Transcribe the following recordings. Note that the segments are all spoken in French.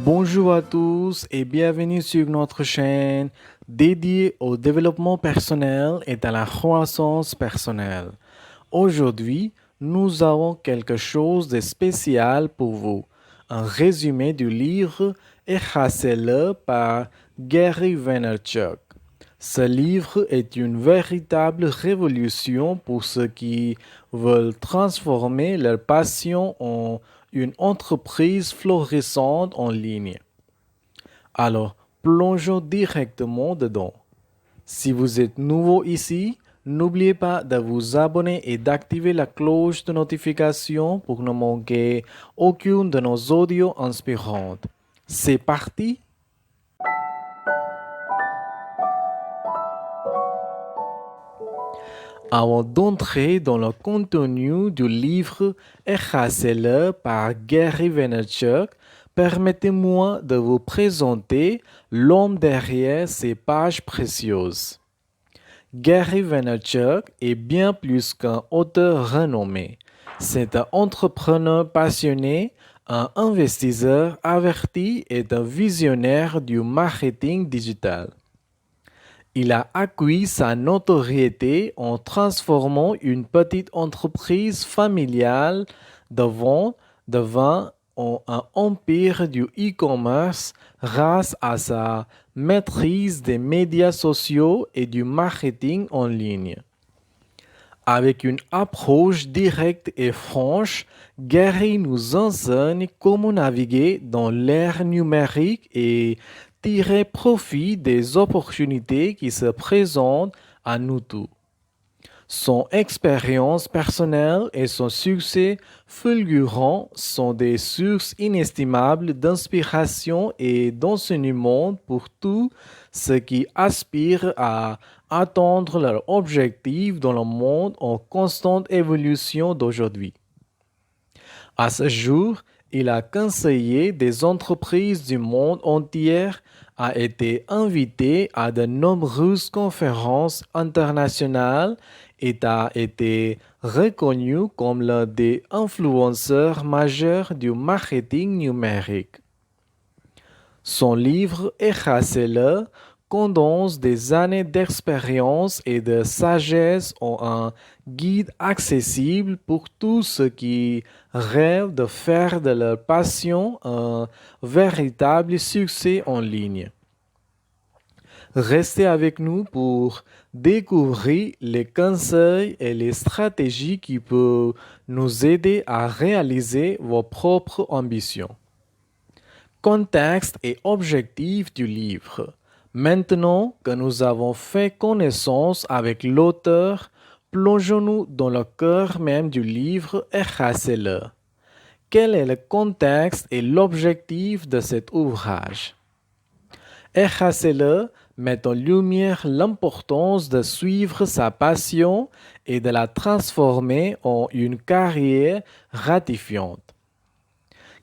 Bonjour à tous et bienvenue sur notre chaîne dédiée au développement personnel et à la croissance personnelle. Aujourd'hui, nous avons quelque chose de spécial pour vous. Un résumé du livre Efface-le par Gary Vaynerchuk. Ce livre est une véritable révolution pour ceux qui veulent transformer leur passion en une entreprise florissante en ligne. Alors, plongeons directement dedans. Si vous êtes nouveau ici, n'oubliez pas de vous abonner et d'activer la cloche de notification pour ne manquer aucune de nos audios inspirantes. C'est parti! Avant d'entrer dans le contenu du livre Efface-le par Gary Vaynerchuk, permettez-moi de vous présenter l'homme derrière ces pages précieuses. Gary Vaynerchuk est bien plus qu'un auteur renommé. C'est un entrepreneur passionné, un investisseur averti et un visionnaire du marketing digital. Il a acquis sa notoriété en transformant une petite entreprise familiale de vente de vin en un empire du e-commerce grâce à sa maîtrise des médias sociaux et du marketing en ligne. Avec une approche directe et franche, Gary nous enseigne comment naviguer dans l'ère numérique et tirer profit des opportunités qui se présentent à nous tous. Son expérience personnelle et son succès fulgurant sont des sources inestimables d'inspiration et d'enseignement pour tous ceux qui aspirent à atteindre leurs objectifs dans le monde en constante évolution d'aujourd'hui. À ce jour, il a conseillé des entreprises du monde entier, a été invité à de nombreuses conférences internationales et a été reconnu comme l'un des influenceurs majeurs du marketing numérique. Son livre Efface-le condense des années d'expérience et de sagesse en un guide accessible pour tous ceux qui rêvent de faire de leur passion un véritable succès en ligne. Restez avec nous pour découvrir les conseils et les stratégies qui peuvent nous aider à réaliser vos propres ambitions. Contexte et objectif du livre. Maintenant que nous avons fait connaissance avec l'auteur, plongeons-nous dans le cœur même du livre Efface-le. Quel est le contexte et l'objectif de cet ouvrage? Efface-le met en lumière l'importance de suivre sa passion et de la transformer en une carrière gratifiante.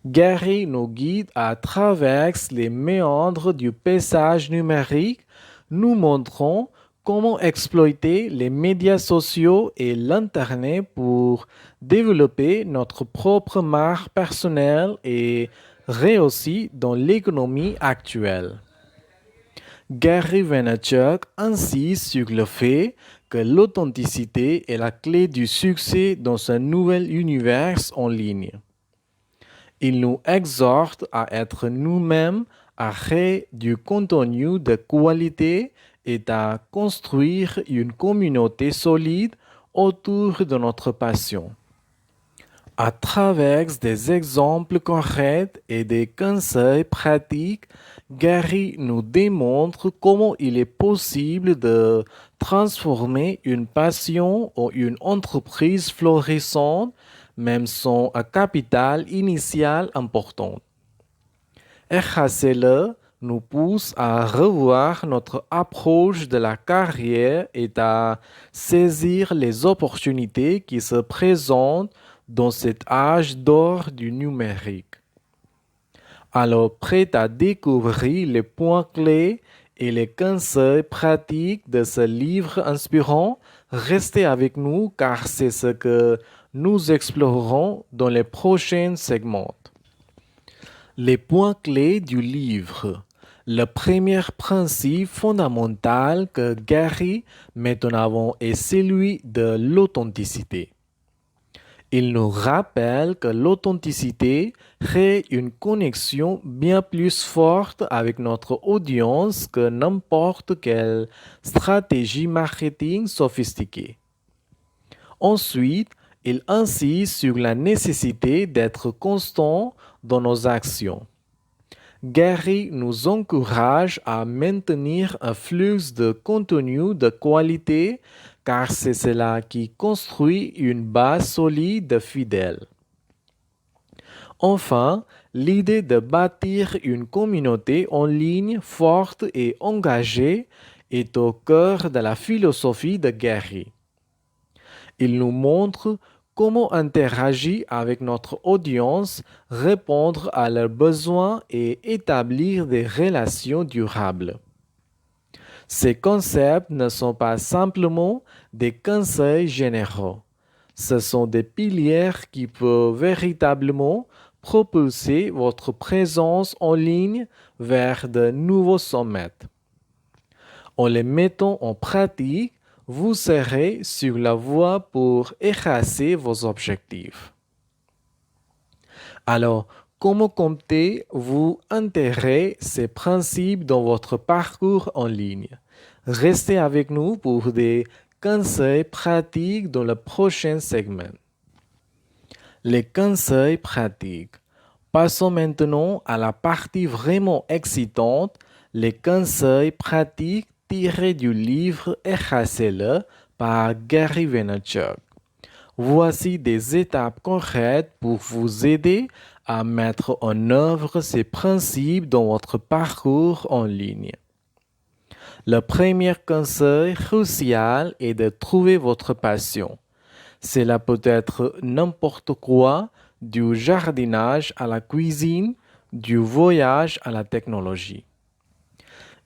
Gary nous guide à travers les méandres du paysage numérique, nous montrant comment exploiter les médias sociaux et l'Internet pour développer notre propre marque personnelle et réussir dans l'économie actuelle. Gary Vaynerchuk insiste sur le fait que l'authenticité est la clé du succès dans ce nouvel univers en ligne. Il nous exhorte à être nous-mêmes, à créer du contenu de qualité et à construire une communauté solide autour de notre passion. À travers des exemples concrets et des conseils pratiques, Gary nous démontre comment il est possible de transformer une passion en une entreprise florissante, même sans un capital initial important. Efface-le nous pousse à revoir notre approche de la carrière et à saisir les opportunités qui se présentent dans cet âge d'or du numérique. Alors, prêt à découvrir les points clés et les conseils pratiques de ce livre inspirant, Restez avec nous car c'est ce que nous explorerons dans les prochains segments. Les points clés du livre. Le premier principe fondamental que Gary met en avant est celui de l'authenticité. Il nous rappelle que l'authenticité crée une connexion bien plus forte avec notre audience que n'importe quelle stratégie marketing sophistiquée. Ensuite, il insiste sur la nécessité d'être constant dans nos actions. Gary nous encourage à maintenir un flux de contenu de qualité car c'est cela qui construit une base solide de fidèles. Enfin, l'idée de bâtir une communauté en ligne forte et engagée est au cœur de la philosophie de Gary. Il nous montre comment interagir avec notre audience, répondre à leurs besoins et établir des relations durables. Ces concepts ne sont pas simplement des conseils généraux. Ce sont des piliers qui peuvent véritablement propulser votre présence en ligne vers de nouveaux sommets. En les mettant en pratique, vous serez sur la voie pour effacer vos objectifs. Alors, comment comptez-vous intégrer ces principes dans votre parcours en ligne? Restez avec nous pour des conseils pratiques dans le prochain segment. Les conseils pratiques. Passons maintenant à la partie vraiment excitante, les conseils pratiques tirés du livre Efface-le par Gary Vaynerchuk. Voici des étapes concrètes pour vous aider à mettre en œuvre ces principes dans votre parcours en ligne. Le premier conseil crucial est de trouver votre passion. Cela peut être n'importe quoi, du jardinage à la cuisine, du voyage à la technologie.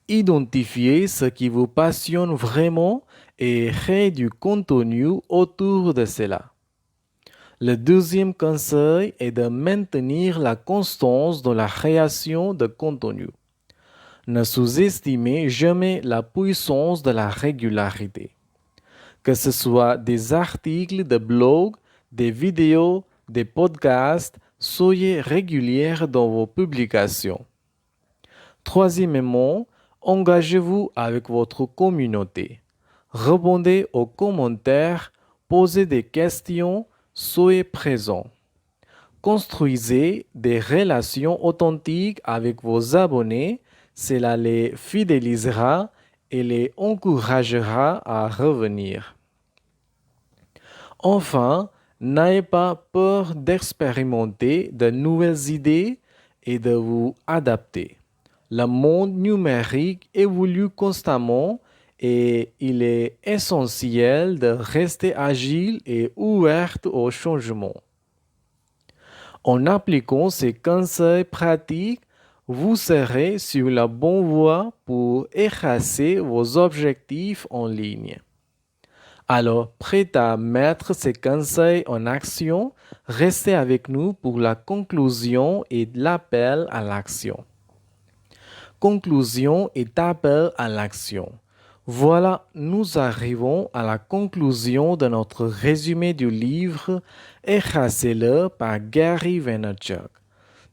Identifiez ce qui vous passionne vraiment et créez du contenu autour de cela. Le deuxième conseil est de maintenir la constance dans la création de contenu. Ne sous-estimez jamais la puissance de la régularité. Que ce soit des articles de blog, des vidéos, des podcasts, soyez réguliers dans vos publications. Troisièmement, engagez-vous avec votre communauté. Répondez aux commentaires, posez des questions, soyez présent. Construisez des relations authentiques avec vos abonnés, cela les fidélisera et les encouragera à revenir. Enfin, n'ayez pas peur d'expérimenter de nouvelles idées et de vous adapter. Le monde numérique évolue constamment et il est essentiel de rester agile et ouvert au changement. En appliquant ces conseils pratiques, vous serez sur la bonne voie pour effacer vos objectifs en ligne. Alors, prêt à mettre ces conseils en action, restez avec nous pour la conclusion et l'appel à l'action. Conclusion et appel à l'action. Voilà, nous arrivons à la conclusion de notre résumé du livre Efface-le par Gary Vaynerchuk.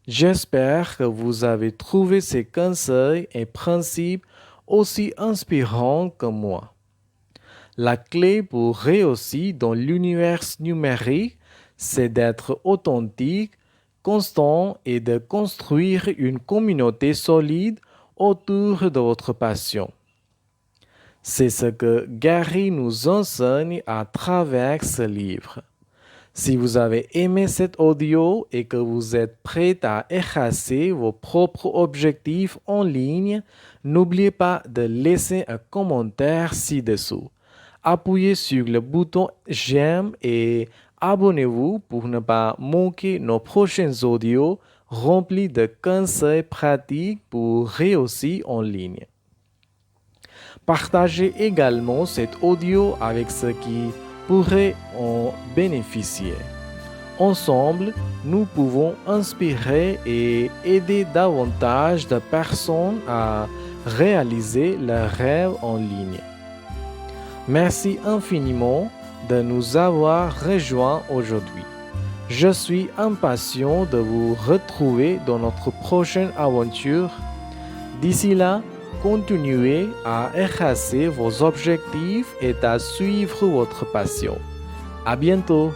J'espère que vous avez trouvé ces conseils et principes aussi inspirants que moi. La clé pour réussir dans l'univers numérique, c'est d'être authentique, constant et de construire une communauté solide autour de votre passion. C'est ce que Gary nous enseigne à travers ce livre. Si vous avez aimé cet audio et que vous êtes prêt à effacer vos propres objectifs en ligne, n'oubliez pas de laisser un commentaire ci-dessous. Appuyez sur le bouton j'aime et abonnez-vous pour ne pas manquer nos prochains audios remplis de conseils pratiques pour réussir en ligne. Partagez également cet audio avec ceux qui pourraient en bénéficier. Ensemble, nous pouvons inspirer et aider davantage de personnes à réaliser leurs rêves en ligne. Merci infiniment de nous avoir rejoints aujourd'hui. Je suis impatient de vous retrouver dans notre prochaine aventure. D'ici là, continuez à effacer vos objectifs et à suivre votre passion. À bientôt!